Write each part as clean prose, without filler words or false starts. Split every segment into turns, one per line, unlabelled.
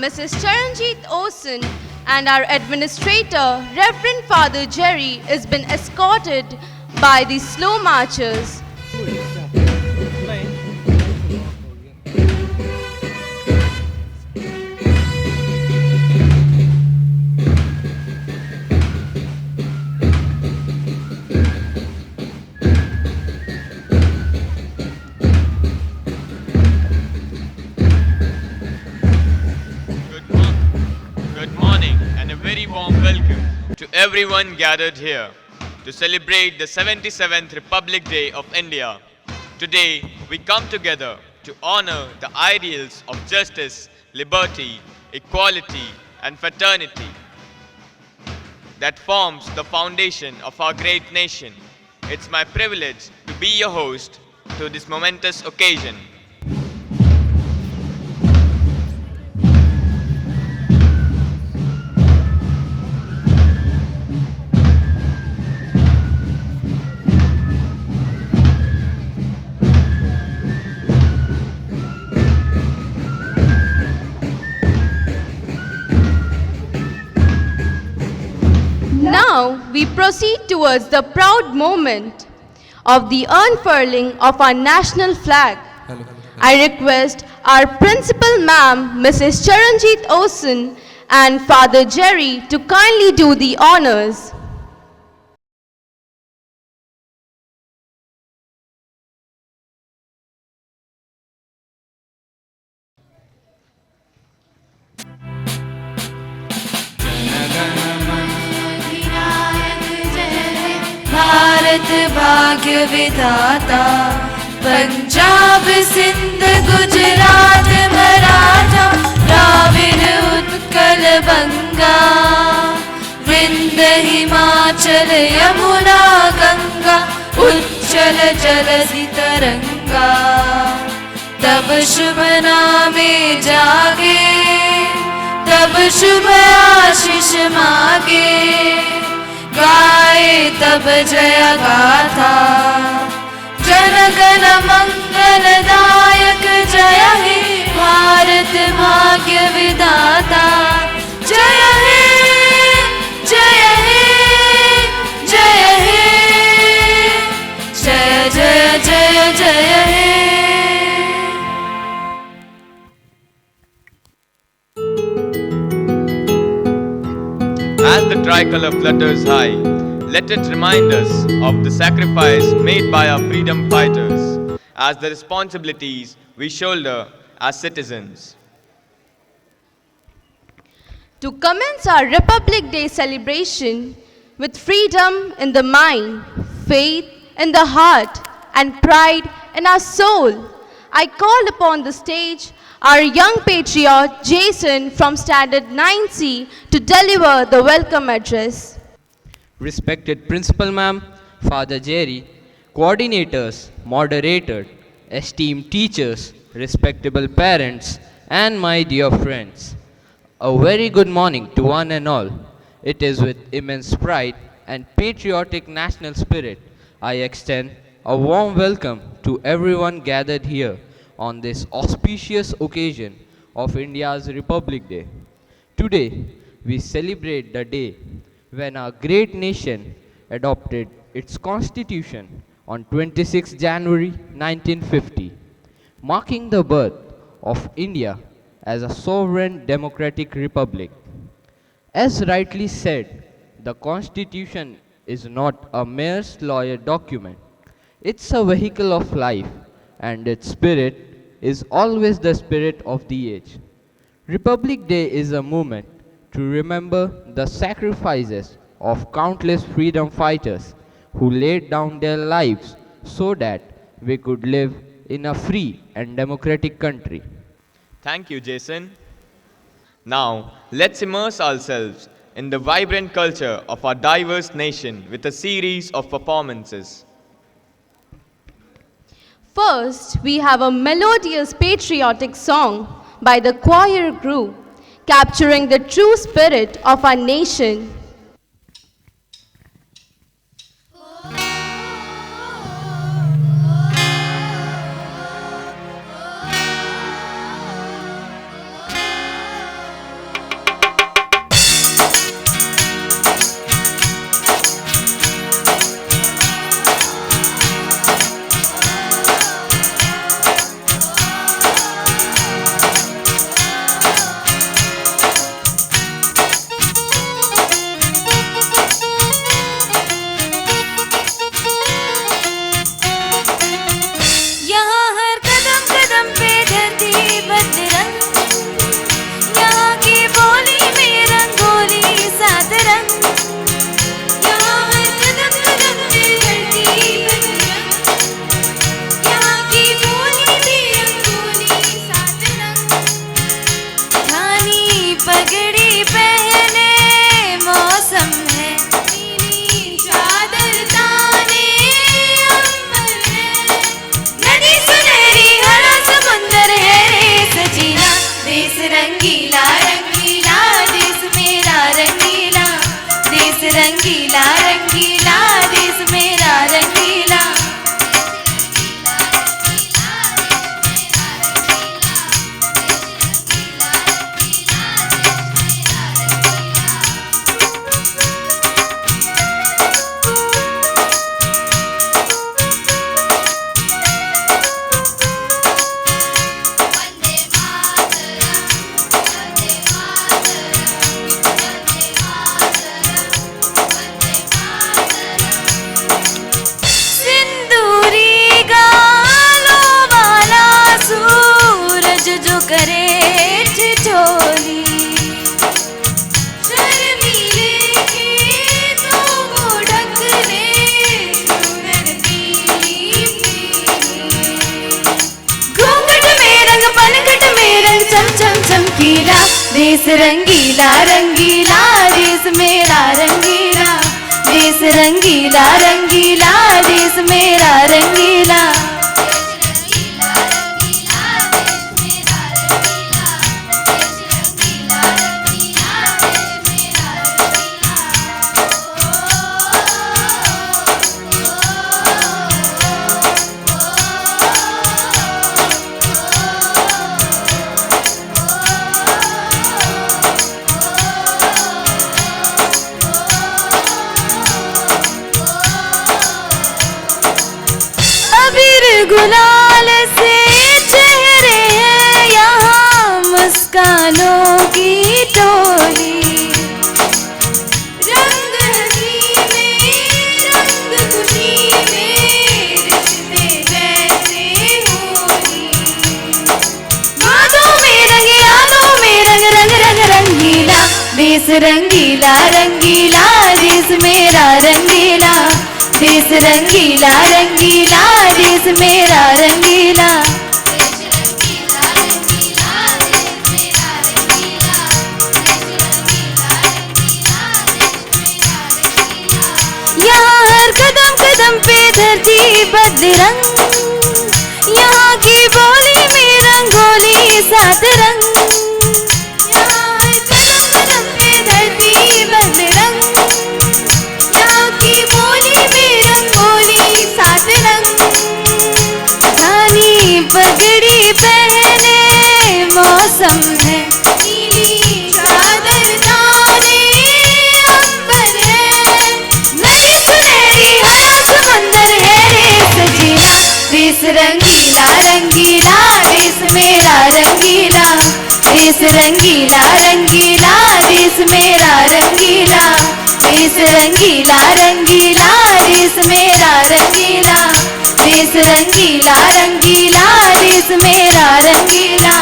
Mrs. Charanjit Osen, and our administrator, Reverend Father Jerry, has been escorted by the slow marchers.
Good morning and a very warm welcome to everyone gathered here to celebrate the 77th Republic Day of India. Today, we come together to honor the ideals of justice, liberty, equality, and fraternity that forms the foundation of our great nation. It's my privilege to be your host to this momentous occasion.
Now we proceed towards the proud moment of the unfurling of our national flag. I request our principal ma'am, Mrs. Charanjit Osen, and Father Jerry to kindly do the honors.
Bharat भाग्य विधाता पंजाब सिंध गुजरात मराठा द्राविड़ उत्कल बंगा विंध्य हिमाचल यमुना गंगा उच्चल जलधि तरंगा तब शुभ नामे जागे तब शुभ आशीष मागे गाए तब जय गाथा जनगण मंगलदायक जय हे भारत भाग्य विधाता जय हे जय हे जय हे जय जय जय जय हे
As the tricolor flutters high, let it remind us of the sacrifice made by our freedom fighters, as the responsibilities we shoulder as citizens.
To commence our Republic Day celebration with freedom in the mind, faith in the heart, and pride in our soul, I call upon the stage our young patriot Jason from Standard 9C to deliver the welcome address.
Respected Principal Ma'am, Father Jerry, coordinators, moderators, esteemed teachers, respectable parents, and my dear friends, a very good morning to one and all. It is with immense pride and patriotic national spirit I extend a warm welcome to everyone gathered here on this auspicious occasion of India's Republic Day. Today, we celebrate the day when our great nation adopted its constitution on 26 January 1950, marking the birth of India as a sovereign democratic republic. As rightly said, the constitution is not a mere lawyer document. It's a vehicle of life, and its spirit is always the spirit of the age. Republic Day is a moment to remember the sacrifices of countless freedom fighters who laid down their lives so that we could live in a free and democratic country.
Thank you, Jason. Now, let's immerse ourselves in the vibrant culture of our diverse nation with a series of performances.
First, we have a melodious patriotic song by the choir group, capturing the true spirit of our nation.
रंगीला रंगीला देश मेरा रंगीला सिंदूरी गालों वाला सूरज जो करे ठिठोली शर्मीले खेतों को ढक ले सूरज पीली पीली घूंघट में रंग पलकट में रंग चम चम चमकीला देश रंगीला रंगीला देश मेरा रंगीला देश रंगीला रंगीला देश मेरा रंगीला अबीर गुलाल से चेहरे हैं यहाँ मुस्कानों की टोली रंग हंसी में रंग खुशी में रिश्ते जैसे होली बातों में रंग यादों में रंग रंग रंग रंगीला देश रंगीला रंगीला देश मेरा रंगीला देश रंगीला रंगीला देश मेरा रंगीला यहाँ हर कदम कदम पे धरती बदरंग यहाँ की बोली में रंगोली सात रंग यहाँ हर कदम कदम पे धरती बदरंग यहाँ की बोली में रंगोली सात रंग काली पगड़ी पहने मौसम है नीली चादर ताने अंबर है नदी सुनहरी हरा समंदर है रे सजीला देश रंगीला रंगीला देश मेरा रंगीला देश रंगीला रंगीला देश मेरा रंगीला देश रंगीला रंगीला देश मेरा रंगीला देश रंगीला रंगीला देश मेरा रंगीला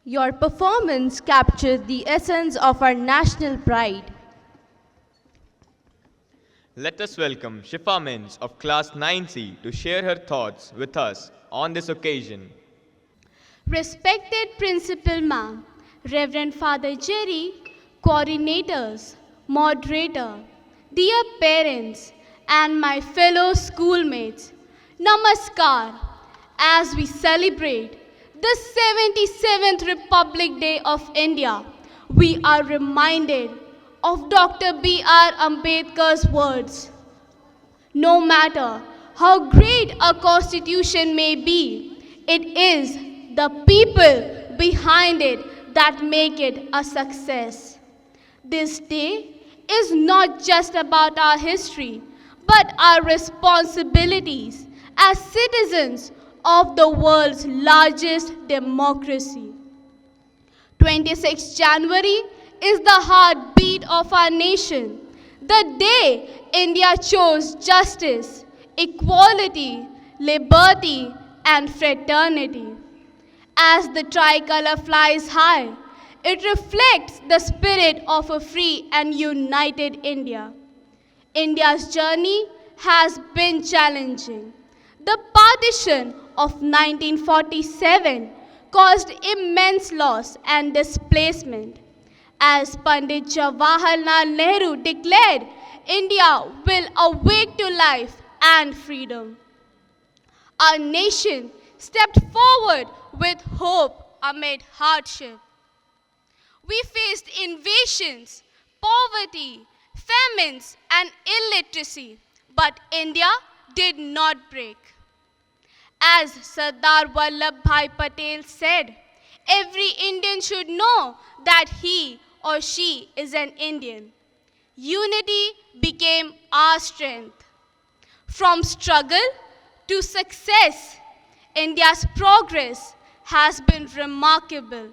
Your performance captured the essence of our national pride.
Let us welcome Shifa Mins of Class 9C to share her thoughts with us on this occasion.
Respected Principal Ma'am, Reverend Father Jerry, coordinators, moderator, dear parents, and my fellow schoolmates, Namaskar. As we celebrate the 77th Republic Day of India, we are reminded of Dr. B.R. Ambedkar's words. No matter how great a constitution may be, it is the people behind it that make it a success. This day is not just about our history, but our responsibilities as citizens of the world's largest democracy. 26 January is the heartbeat of our nation, the day India chose justice, equality, liberty, and fraternity. As the tricolor flies high, it reflects the spirit of a free and united India. India's journey has been challenging. The partition of 1947 caused immense loss and displacement. As Pandit Jawaharlal Nehru declared, India will awake to life and freedom. Our nation stepped forward with hope amid hardship. We faced invasions, poverty, famines, and illiteracy, but India did not break. As Sardar Vallabhbhai Patel said, every Indian should know that he or she is an Indian. Unity became our strength. From struggle to success, India's progress has been remarkable.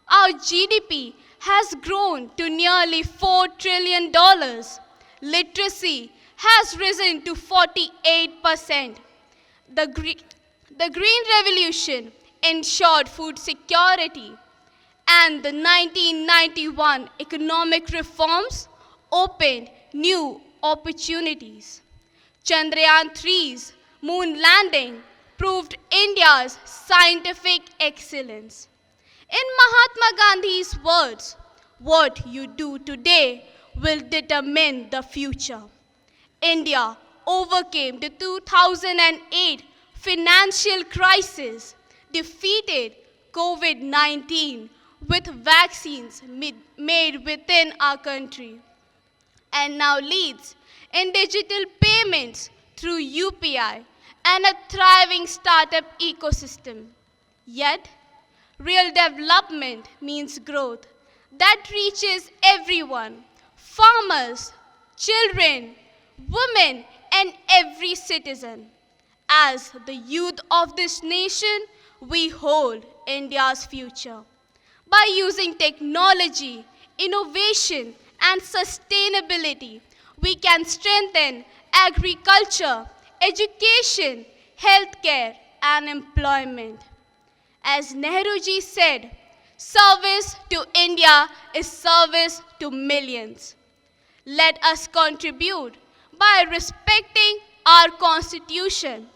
Our GDP has grown to nearly $4 trillion. Literacy has risen to 48%. The Green Revolution ensured food security, and the 1991 economic reforms opened new opportunities. Chandrayaan 3's moon landing proved India's scientific excellence. In Mahatma Gandhi's words, what you do today will determine the future. India overcame the 2008 financial crisis, defeated COVID-19 with vaccines made within our country, and now leads in digital payments through UPI and a thriving startup ecosystem. Yet, real development means growth that reaches everyone: farmers, children, women, and every citizen. As the youth of this nation, we hold India's future. By using technology, innovation, and sustainability, we can strengthen agriculture, education, healthcare, and employment. As Nehruji said, service to India is service to millions. Let us contribute by respecting our constitution,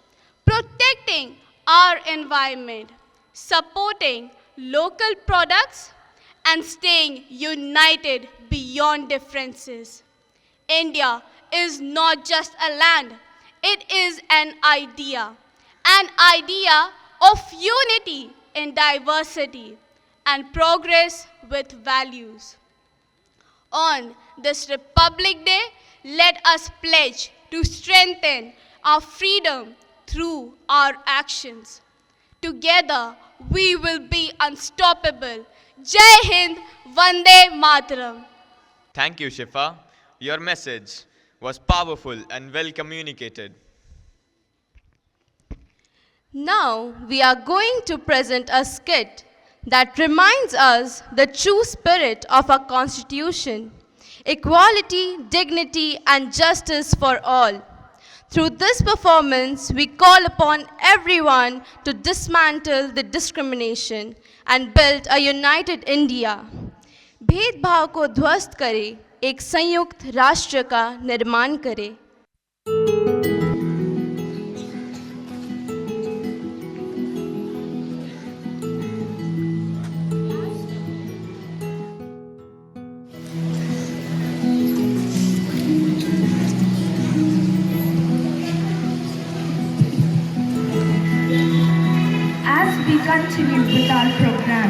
protecting our environment, supporting local products, and staying united beyond differences. India is not just a land, it is an idea of unity in diversity and progress with values. On this Republic Day, let us pledge to strengthen our freedom through our actions. Together, we will be unstoppable. Jai Hind, Vande Mataram.
Thank you, Shifa. Your message was powerful and well communicated.
Now we are going to present a skit that reminds us the true spirit of our Constitution: equality, dignity, and justice for all. Through this performance, we call upon everyone to dismantle the discrimination and build a united India. भेदभाव को ध्वस्त करे, एक संयुक्त राष्ट्र का निर्माण करे.
Continue with our program.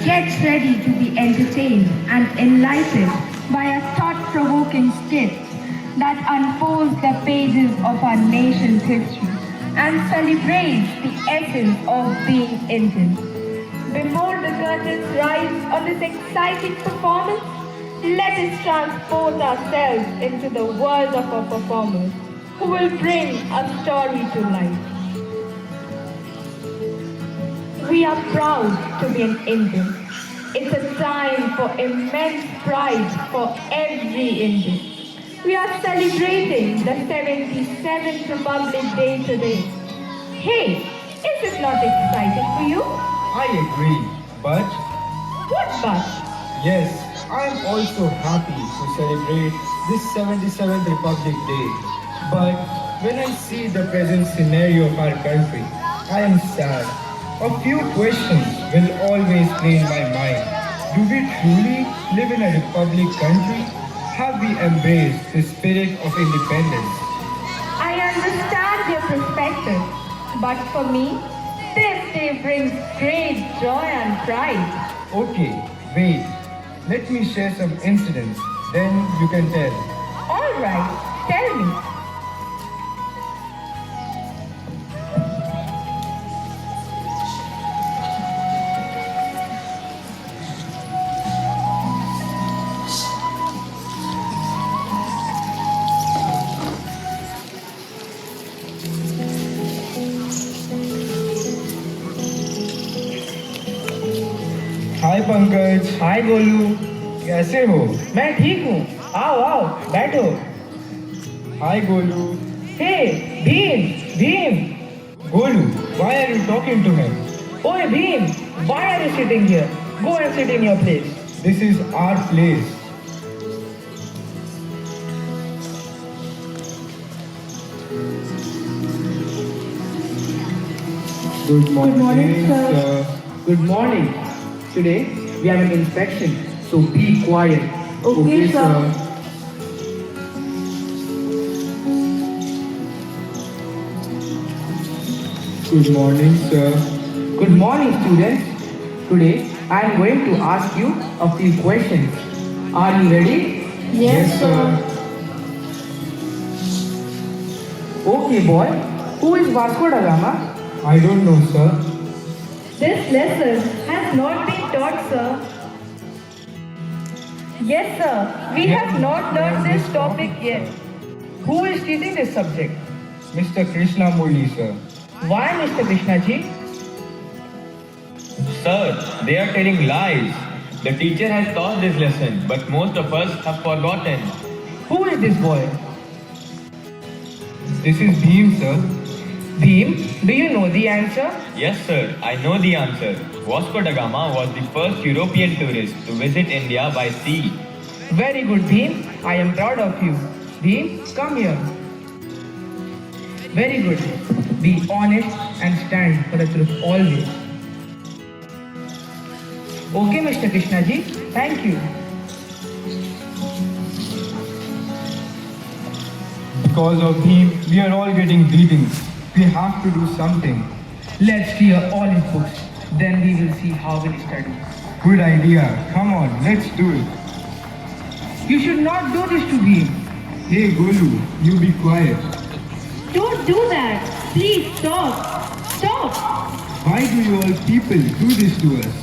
Get ready to be entertained and enlightened by a thought-provoking skit that unfolds the pages of our nation's history and celebrates the essence of being Indian. Before the curtains rise on this exciting performance, let us transport ourselves into the world of our performers who will bring a story to life. We are proud to be an Indian. It's a time for immense pride for every Indian. We are celebrating the 77th Republic Day today. Hey, is it not exciting for you?
I agree, but
What but?
yes, I am also happy to celebrate this 77th Republic Day. But when I see the present scenario of our country, I am sad. A few questions will always play in my mind. Do we truly live in a republic country? Have we embraced the spirit of independence?
I understand your perspective, but for me, this day brings great pride.
Okay, wait. Let me share some incidents. Then you can tell.
All right, tell me.
हाय पंकज। हाय गोलू। कैसे हो?
मैं ठीक हूँ। आओ आओ बैठो।
हाय गोलू।
हे Bhim Bhim.
Golu, why are you talking to him?
ओए Bhim, why are you sitting here? Go and sit in your place.
This is our place. Good morning, sir.
Good morning. Today we have an inspection, so be quiet.
Okay, sir. Good morning, sir.
Good morning, students. Today I am going to ask you a few questions. Are you ready?
Yes, sir.
Okay, boy. Who is Vasco da Gama?
I don't know, sir.
This lesson has not been taught, sir. Yes, sir. We have not learned this topic yet.
Who is teaching this subject?
Mr. Krishna Murli, sir.
Why, Mr. Krishna ji?
Sir, they are telling lies. The teacher has taught this lesson, but most of us have forgotten.
Who is this boy?
This is Bhim, sir.
Bhim, do you know the answer?
Yes, sir, I know the answer. Vasco da Gama was the first European tourist to visit India by sea.
Very good, Bhim. I am proud of you. Bhim, come here. Very good. Be honest and stand for the truth always. Okay, Mr. Krishna ji. Thank you.
Because of him, we are all getting beatings. We have to do something.
Let's clear all his books. Then we will see how we'll study.
Good idea. Come on, let's do it.
You should not do this to Bhim.
Hey, Golu, you be quiet.
Don't do that. Please stop. Stop.
Why do you all people do this to us?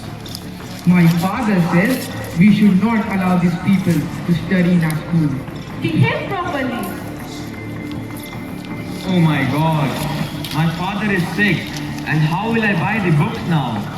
My father says we should not allow these people to study in our school.
Behave properly.
Oh my god, my father is sick, and how will I buy the books now?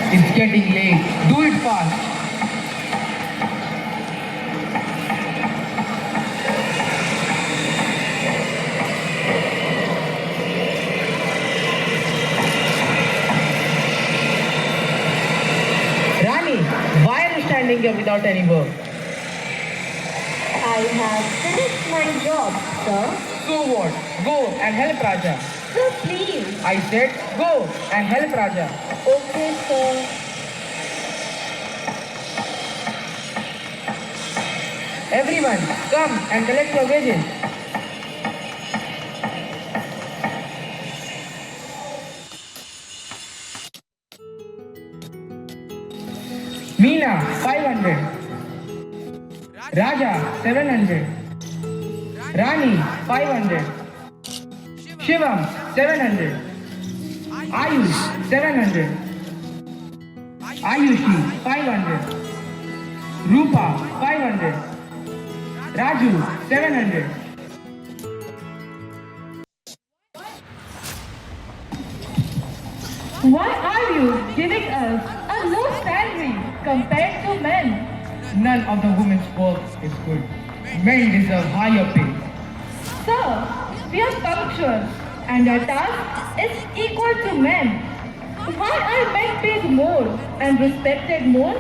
It's getting late. Do it fast. Rani, why are you standing here without any work?
I have finished my job, sir.
So what? Go and help Raja.
Sir, please.
I said go and help Raja.
Okay, sir.
Everyone, come and collect your wages. Meena, 500. Raja, 700. Rani, 500. Shivam, 700. Ayush, 700. Ayushi, 500. Rupa, 500. Raju, 700.
Why are you giving us a low salary compared to men?
None of the women's work is good. Men deserve higher pay.
Sir, we are punctual and our task is equal to men. Why are men paid more and respected more?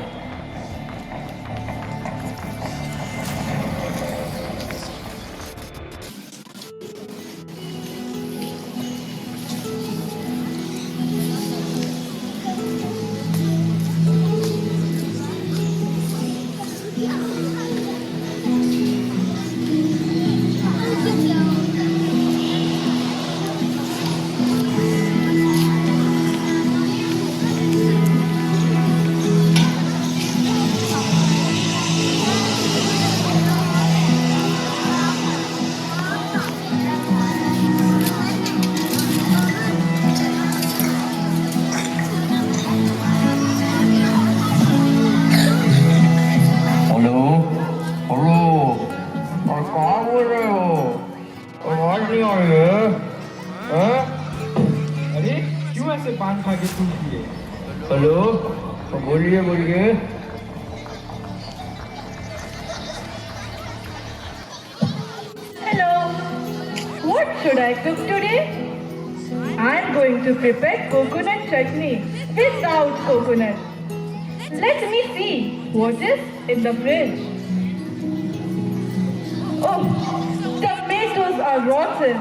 Hello hello और कहाँ बोल रहे हो आवाज नहीं आ रही है हाँ? अरे क्यों ऐसे पान खा के सूख दिए हेलो बोलिए बोलिए
Hello. What should I cook today? I'm going to prepare coconut chutney without coconut. Let me see what is in the fridge. Oh, tomatoes are rotten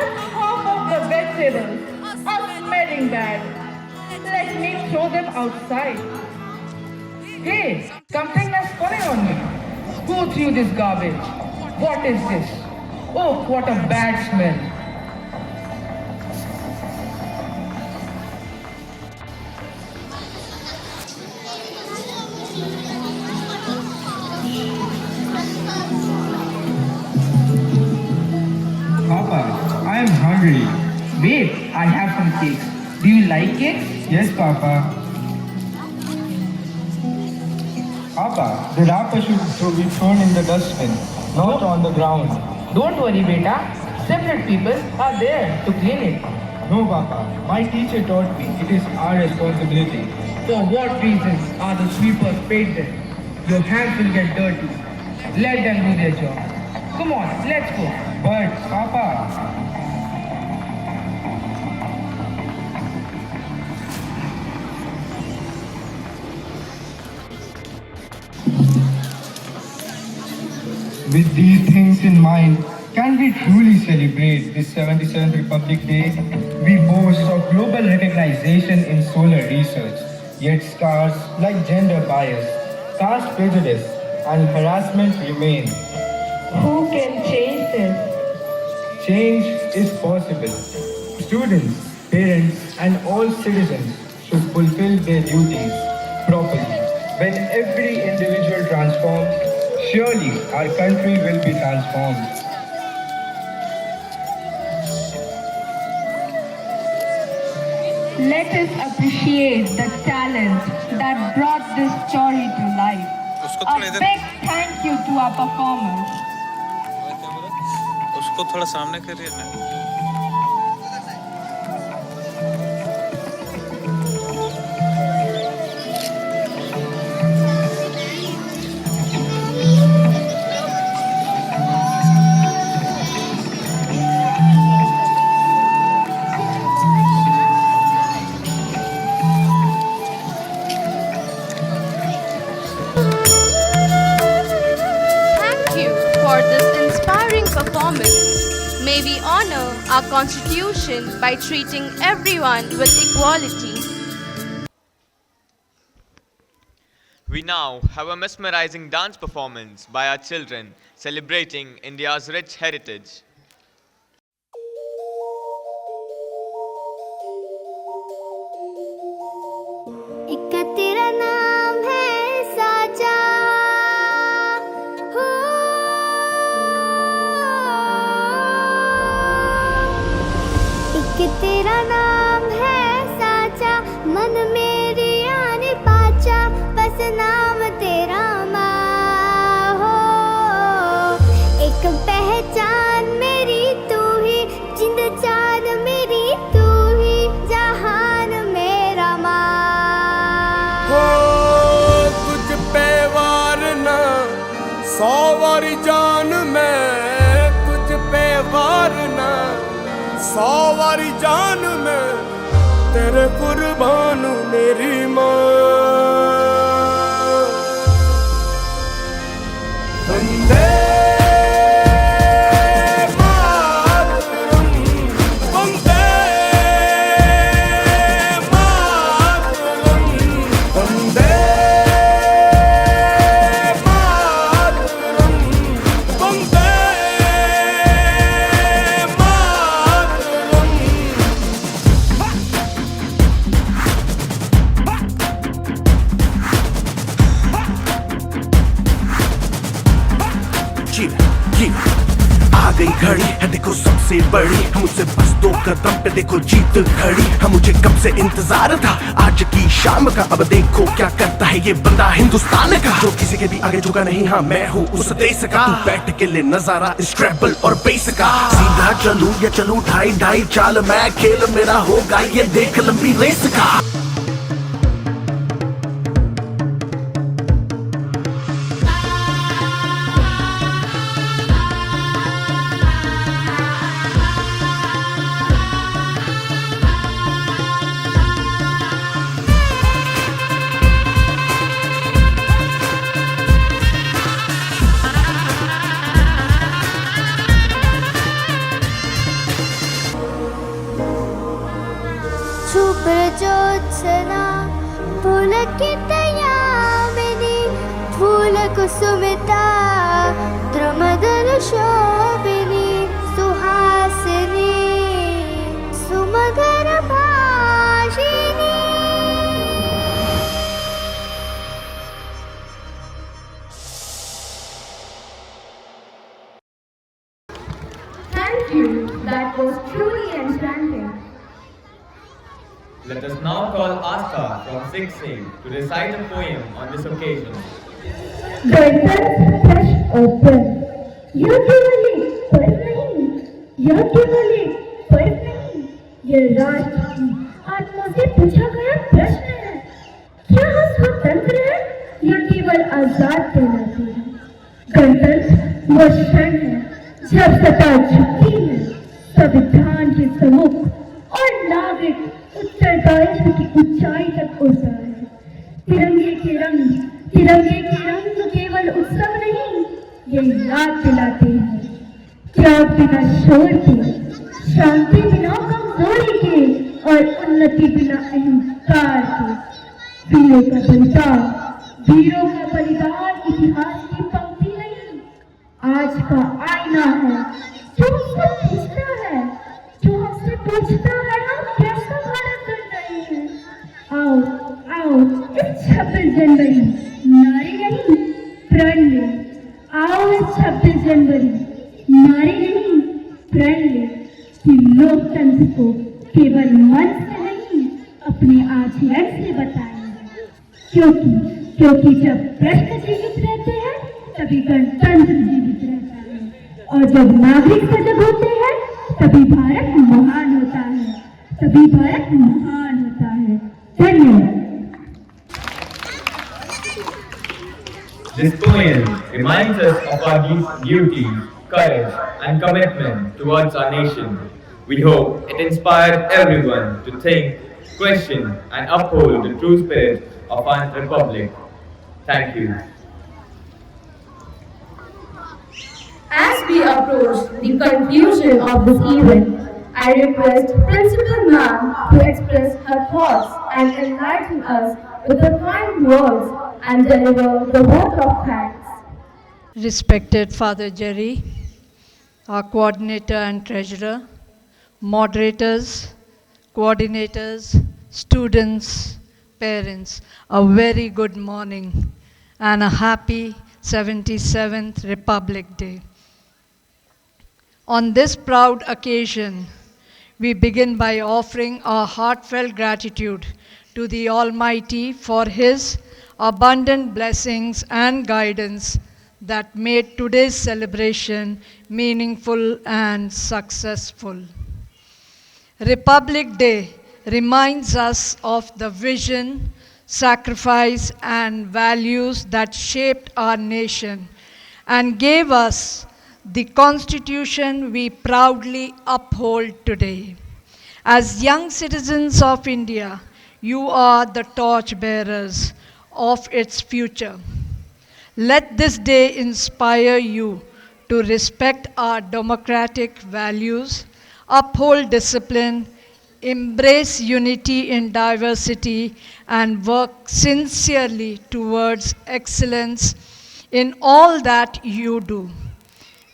and half of the vegetables are smelling bad. Let me throw them outside. Hey, something has fallen on me. Who threw this garbage? What is this? Oh, what a bad smell.
Papa, I am hungry.
Wait, I have some cakes. Do you like cakes?
Yes, Papa. Papa, the wrapper should be thrown in the dustbin, not on the ground.
Don't worry, beta. Separate people are there to clean it.
No, Papa. My teacher taught me it is our responsibility.
For what reason are the sweepers paid then? Your hands will get dirty. Let them do their job. Come on, let's go.
But, Papa, with these things in mind, can we truly celebrate this 77th Republic Day? We boast of global recognition in solar research, yet scars like gender bias, caste prejudice, and harassment remain.
Who can change this?
Change is possible. Students, parents, and all citizens should fulfill their duties properly. When every individual transforms, surely our country will be transformed.
Let us appreciate the talent that brought this story to life. A big thank you to our performers.
उसको थोड़ा सामने करिए ना
Thank you for this inspiring performance. May we honor our Constitution by treating everyone with equality.
We now have a mesmerizing dance performance by our children celebrating India's rich heritage.
एक तेरा नाम है साचा हो एक तेरा नाम है साचा मन मेरी आने पाचा बस नाम तेरा माँ हो एक पहचान मेरी तू ही जिंद जान मेरी तू ही जहान मेरा माँ
हो तुझ पे वार ना 100 वारी जान मैं तुझ पे वार ना 100 वारी जान मैं तेरे कुर्बान मेरी माँ। वंदे मातरम, वंदे मातरम, वंदे मातरम, वंदे
जी आ गई घड़ी है देखो सबसे बड़ी, मुझसे बस 2 कदम पे देखो जीत खड़ी है। मुझे कब से इंतजार था आज की शाम का, अब देखो क्या करता है ये बंदा हिंदुस्तान का, जो किसी के भी आगे झुका नहीं। हाँ मैं हूँ उस देश का, तू बैठ के ले नजारा इस ट्रैबल और बेस का। सीधा चलूं या चलूं ढाई ढाई चाल, मैं खेल मेरा होगा ये देख लंबी रेस का।
शुभ्रजोत्सना पुलकितयामिनी फूलकुसुमिता द्रुमदलशोभिनी Suhasini सुमधुरभाषिणी।
Thank you. That was truly enchanting.
Let us now call Asta from 6A to recite a poem on this occasion.
Gardens fresh open. यह केवल एक पर्व नहीं, यह केवल एक पर्व नहीं, यह राष्ट्र की आत्मा से पूछा गया प्रश्न है। क्या हम स्वतंत्र हैं या केवल आजाद कहलाते हैं? गणतंत्र वह क्षण है जब सत्ता झुकती है संविधान के सम्मुख और नागरिक उत्तरदायित्व की ऊंचाई तक उड़ता है। तिरंगे के रंग केवल उत्सव नहीं, ये याद दिलाते हैं त्याग बिना शोर के, शांति बिना कमजोरी के और उन्नति बिना अहंकार के। वीरों का बलिदान इतिहास की पंक्ति नहीं, आज का आईना है जो हमसे पूछता है, हम कैसा भारत बन रहे हैं। आओ इस 26 जनवरी नारे नहीं प्रण ले, आओ इस 26 जनवरी नारे नहीं प्रण ले, कि लोकतंत्र को केवल मन से नहीं अपने आचरण से बताएंगे। क्योंकि जब प्रश्न जीवित रहते हैं तभी गणतंत्र जीवित रहता है, और जब नागरिक सजग होते हैं तभी भारत महान होता है, धन्यवाद।
This poem reminds us of our duty, courage, and commitment towards our nation. We hope it inspires everyone to think, question, and uphold the true spirit of our republic. Thank you.
As we approach the conclusion of this event, I request Principal Ma'am to express her thoughts and enlighten us with the kind words and deliver the vote of thanks.
Respected Father Jerry, our coordinator and treasurer, moderators, coordinators, students, parents, a very good morning and a happy 77th Republic Day. On this proud occasion, we begin by offering our heartfelt gratitude to the Almighty for His abundant blessings and guidance that made today's celebration meaningful and successful. Republic Day reminds us of the vision, sacrifice, and values that shaped our nation and gave us the Constitution we proudly uphold today. As young citizens of India, you are the torch bearers of its future. Let this day inspire you to respect our democratic values, uphold discipline, embrace unity in diversity, and work sincerely towards excellence in all that you do.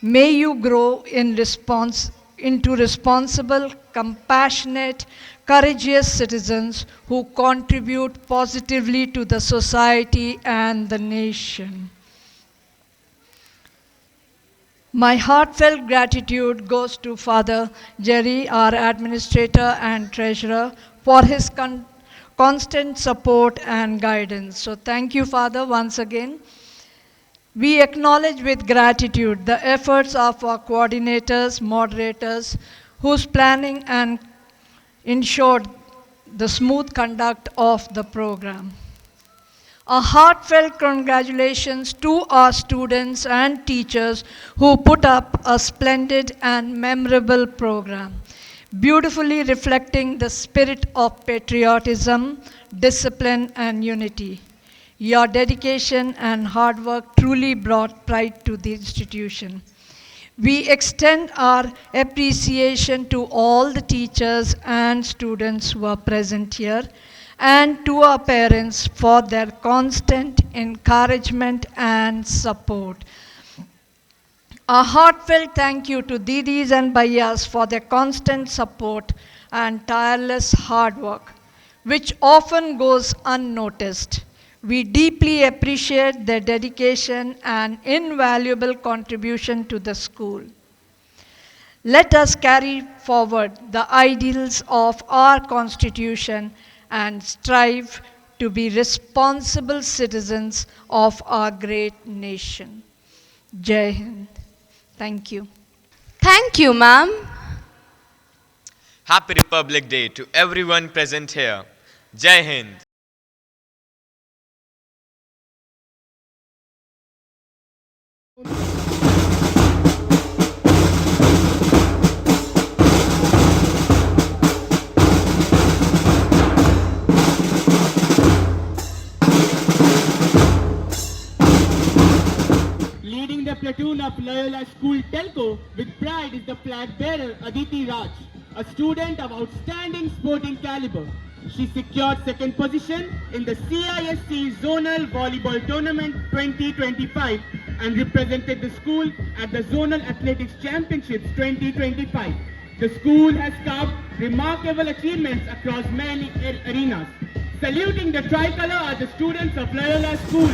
May you grow into responsible, compassionate, courageous citizens who contribute positively to the society and the nation. My heartfelt gratitude goes to Father Jerry, our administrator and treasurer, for his constant support and guidance. So thank you, Father, once again. We acknowledge with gratitude the efforts of our coordinators, moderators, whose planning and ensured the smooth conduct of the program. A heartfelt congratulations to our students and teachers who put up a splendid and memorable program, beautifully reflecting the spirit of patriotism, discipline, and unity. Your dedication and hard work truly brought pride to the institution. We extend our appreciation to all the teachers and students who are present here, and to our parents for their constant encouragement and support. A heartfelt thank you to Didis and Bhaiyas for their constant support and tireless hard work, which often goes unnoticed. We deeply appreciate their dedication and invaluable contribution to the school. Let us carry forward the ideals of our Constitution and strive to be responsible citizens of our great nation. Jai Hind. Thank you.
Thank you, ma'am.
Happy Republic Day to everyone present here. Jai Hind.
Leading the platoon of Loyola School Telco with pride is the flag bearer Aditi Raj, a student of outstanding sporting caliber. She secured second position in the CISC Zonal Volleyball Tournament 2025 and represented the school at the Zonal Athletics Championships 2025. The school has carved remarkable achievements across many arenas. Saluting the tricolor are the students of Loyola School.